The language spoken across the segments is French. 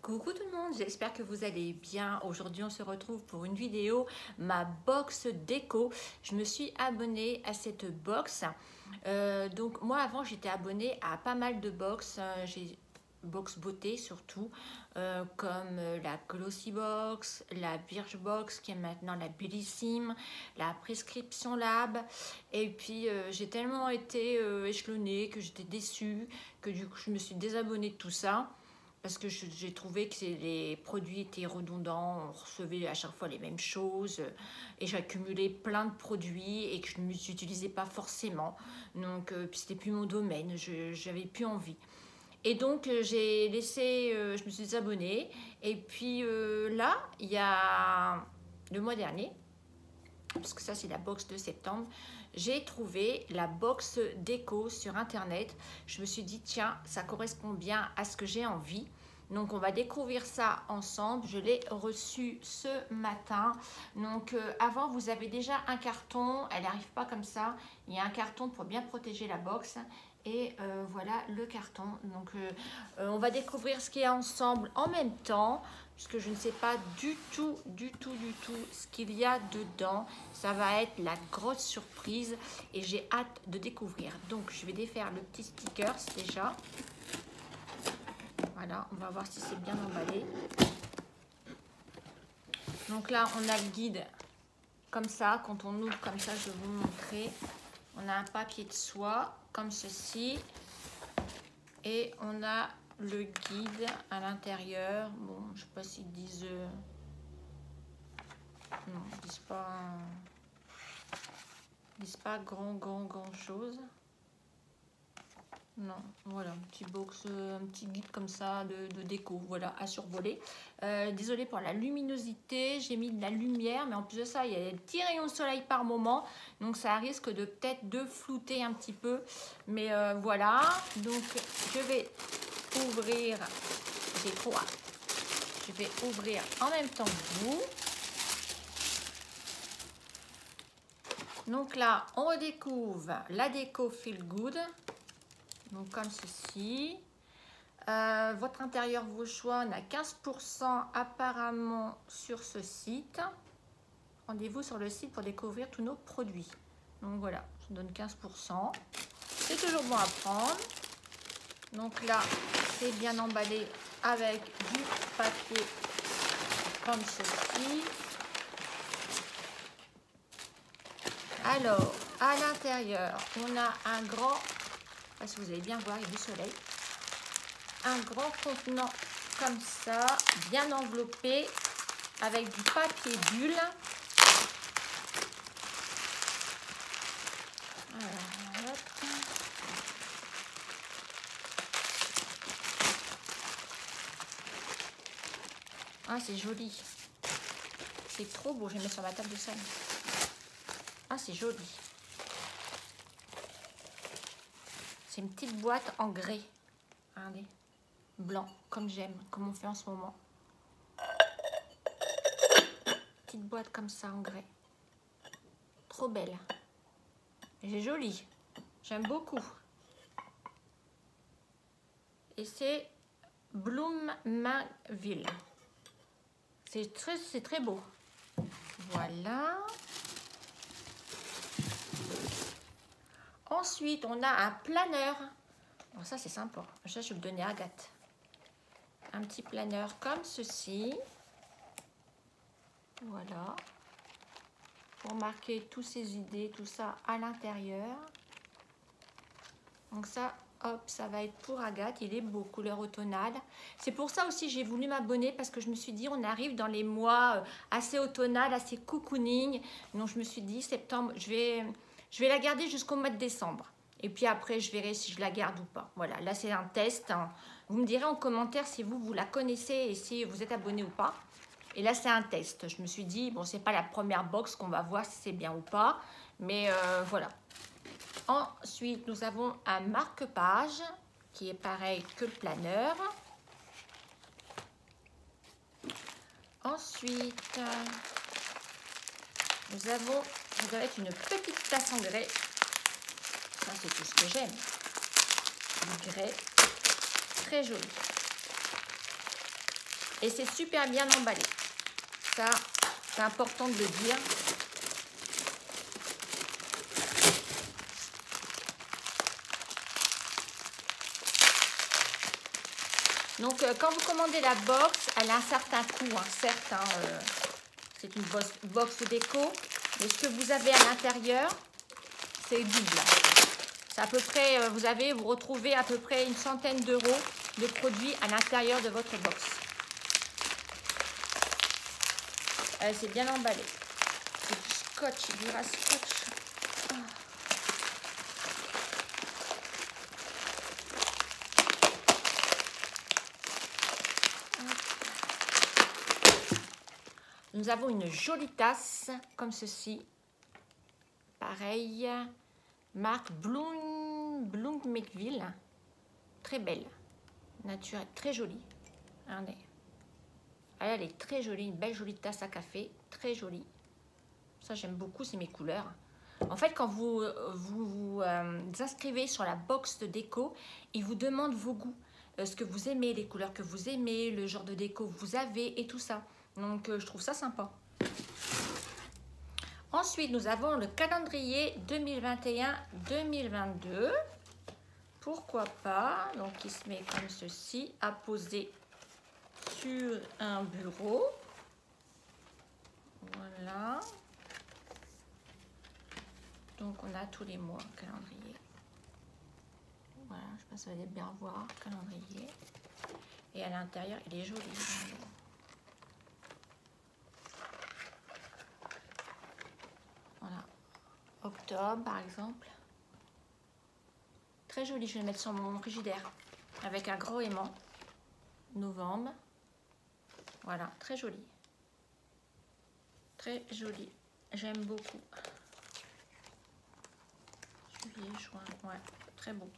Coucou tout le monde, j'espère que vous allez bien. Aujourd'hui on se retrouve pour une vidéo, ma box déco. Je me suis abonnée à cette box. Donc moi avant j'étais abonnée à pas mal de box. J'ai box beauté surtout, comme la Glossy Box, la Birchbox qui est maintenant la Bellissime, la Prescription Lab. Et puis j'ai tellement été échelonnée que j'étais déçue, que du coup je me suis désabonnée de tout ça. Parce que j'ai trouvé que les produits étaient redondants, on recevait à chaque fois les mêmes choses et j'accumulais plein de produits et que je ne les utilisais pas forcément. Donc c'était plus mon domaine, j'avais plus envie. Et donc j'ai laissé, je me suis désabonnée. Et puis là, il y a le mois dernier, parce que ça c'est la box de septembre, j'ai trouvé la box déco sur internet. Je me suis dit tiens, ça correspond bien à ce que j'ai envie. Donc on va découvrir ça ensemble. Je l'ai reçu ce matin. Donc avant vous avez déjà un carton, elle n'arrive pas comme ça. Il y a un carton pour bien protéger la box. Et voilà le carton. Donc on va découvrir ce qu'il y a ensemble en même temps, puisque je ne sais pas du tout ce qu'il y a dedans. Ça va être la grosse surprise et j'ai hâte de découvrir. Donc je vais défaire le petit sticker déjà. Voilà, on va voir si c'est bien emballé. Donc là on a le guide comme ça. Quand on ouvre comme ça, je vais vous montrer. On a un papier de soie comme ceci et on a le guide à l'intérieur. Bon, je sais pas s'ils disent non, ils disent pas grand chose. Non, voilà, un petit box, un petit guide comme ça de déco, voilà, à survoler. Désolée pour la luminosité, j'ai mis de la lumière, mais en plus de ça, il y a des petits rayons de soleil par moment, donc ça risque de peut-être de flouter un petit peu. Mais voilà, donc je vais ouvrir, j'ai trop hâte. Je vais ouvrir en même temps que vous. Donc là, on redécouvre la déco Feel Good. Donc comme ceci. Votre intérieur, vos choix, on a 15% apparemment sur ce site. Rendez-vous sur le site pour découvrir tous nos produits. Donc voilà, je donne 15%. C'est toujours bon à prendre. Donc là, c'est bien emballé avec du papier comme ceci. Alors, à l'intérieur, on a un grand, parce que vous allez bien voir, il y a du soleil, un grand contenant comme ça, bien enveloppé, avec du papier bulle. Alors, hop. Ah, c'est joli. C'est trop beau, je vais mettre sur ma table de salle. Ah, c'est joli. C'est une petite boîte en grès. Regardez. Blanc, comme j'aime, comme on fait en ce moment. Petite boîte comme ça en grès. Trop belle. C'est joli. J'aime beaucoup. Et c'est Bloomingville. C'est très beau. Voilà. Ensuite, on a un planeur. Bon, ça, c'est sympa. Ça, je vais le donner à Agathe. Un petit planeur comme ceci. Voilà. Pour marquer toutes ces idées, tout ça à l'intérieur. Donc ça, hop, ça va être pour Agathe. Il est beau, couleur automnale. C'est pour ça aussi j'ai voulu m'abonner, parce que je me suis dit, on arrive dans les mois assez automnal, assez cocooning. Donc je me suis dit, septembre, je vais la garder jusqu'au mois de décembre. Et puis après, je verrai si je la garde ou pas. Voilà, là c'est un test, hein. Vous me direz en commentaire si vous la connaissez et si vous êtes abonné ou pas. Et là, c'est un test. Je me suis dit, bon, c'est pas la première box qu'on va voir si c'est bien ou pas. Mais voilà. Ensuite, nous avons un marque-page qui est pareil que le planeur. Ensuite, vous avez une petite tasse en grès. Ça, c'est tout ce que j'aime. Du grès, très joli. Et c'est super bien emballé. Ça, c'est important de le dire. Donc, quand vous commandez la box, elle a un certain coût, hein, certes. Hein, c'est une box déco. Mais ce que vous avez à l'intérieur, c'est double. C'est à peu près, vous retrouvez à peu près une centaine d'euros de produits à l'intérieur de votre box. C'est bien emballé. C'est du scotch, du scotch. Nous avons une jolie tasse comme ceci. Pareil, marque Bloomingville. Très belle, naturelle, très jolie. Regardez. Elle est très jolie, une belle jolie tasse à café, très jolie. Ça, j'aime beaucoup, c'est mes couleurs. En fait, quand vous vous inscrivez sur la box de déco, il vous demande vos goûts, ce que vous aimez, les couleurs que vous aimez, le genre de déco que vous avez et tout ça. Donc, je trouve ça sympa. Ensuite, nous avons le calendrier 2021-2022. Pourquoi pas? Donc, il se met comme ceci, à poser sur un bureau. Voilà. Donc, on a tous les mois, calendrier. Voilà, je pense que vous allez bien voir, calendrier. Et à l'intérieur, il est joli. Voilà. Octobre, par exemple. Très joli, je vais le mettre sur mon frigidaire. Avec un gros aimant. Novembre. Voilà, très joli. Très joli. J'aime beaucoup. Juillet, juin, ouais, très beau.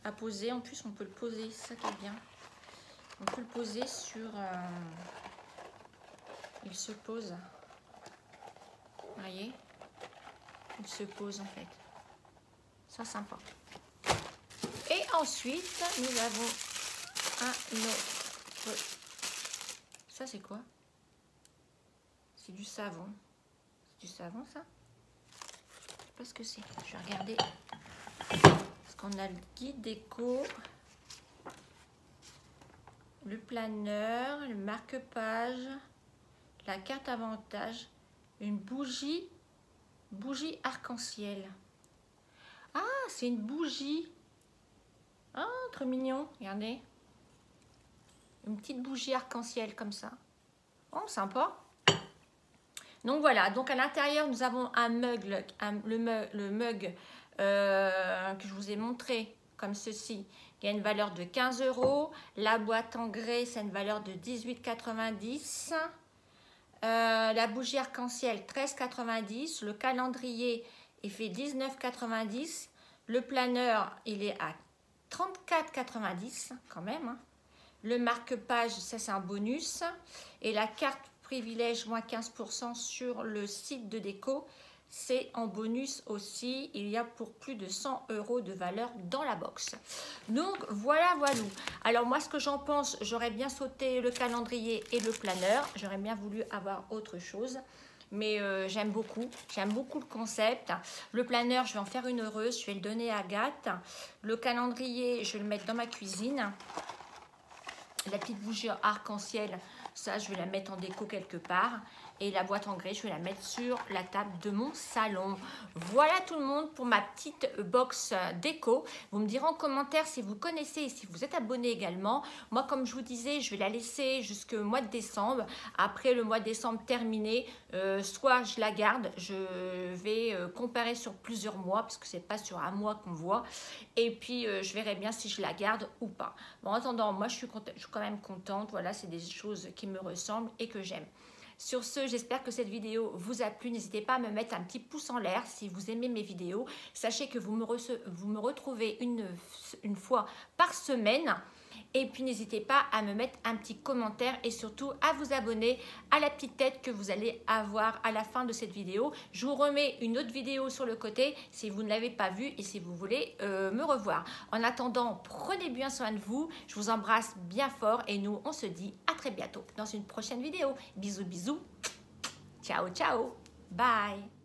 À poser, en plus on peut le poser, c'est ça qui est bien. On peut le poser sur... il se pose. Vous voyez? Il se pose en fait. Ça, sympa. Et ensuite, nous avons un autre... Ça, c'est quoi? C'est du savon. C'est du savon, ça? Je sais pas ce que c'est. Je vais regarder. Parce qu'on a le guide déco, le planeur, le marque-page, la carte avantage, une bougie arc-en-ciel. Ah, c'est une bougie. Ah, trop mignon. Regardez. Une petite bougie arc-en-ciel comme ça. Oh, sympa. Donc voilà, donc à l'intérieur, nous avons un mug, le mug que je vous ai montré, comme ceci, qui a une valeur de 15 €. La boîte en grès, c'est une valeur de 18,90 €. La bougie arc-en-ciel, 13,90 €. Le calendrier, il fait 19,90 €. Le planeur, il est à 34,90 € quand même. Hein. Le marque-page, ça c'est un bonus. Et la carte privilège moins 15% sur le site de déco, c'est en bonus aussi. Il y a pour plus de 100 € de valeur dans la box. Donc voilà. Alors moi, ce que j'en pense, j'aurais bien sauté le calendrier et le planeur. J'aurais bien voulu avoir autre chose. Mais j'aime beaucoup le concept. Le planeur, je vais en faire une heureuse, je vais le donner à Agathe. Le calendrier, je vais le mettre dans ma cuisine. La petite bougie arc-en-ciel, ça, je vais la mettre en déco quelque part. Et la boîte en grès, je vais la mettre sur la table de mon salon. Voilà tout le monde pour ma petite box déco. Vous me direz en commentaire si vous connaissez et si vous êtes abonné également. Moi, comme je vous disais, je vais la laisser jusqu'au mois de décembre. Après le mois de décembre terminé, soit je la garde, je vais comparer sur plusieurs mois, parce que c'est pas sur un mois qu'on voit. Et puis, je verrai bien si je la garde ou pas. Bon, en attendant, moi, je suis quand même contente. Voilà, c'est des choses qui me ressemblent et que j'aime. Sur ce, j'espère que cette vidéo vous a plu. N'hésitez pas à me mettre un petit pouce en l'air si vous aimez mes vidéos. Sachez que vous me retrouvez une fois par semaine. Et puis n'hésitez pas à me mettre un petit commentaire et surtout à vous abonner à la petite tête que vous allez avoir à la fin de cette vidéo. Je vous remets une autre vidéo sur le côté si vous ne l'avez pas vue et si vous voulez me revoir. En attendant, prenez bien soin de vous. Je vous embrasse bien fort et nous, on se dit à très bientôt dans une prochaine vidéo. Bisous, bisous. Ciao, ciao. Bye.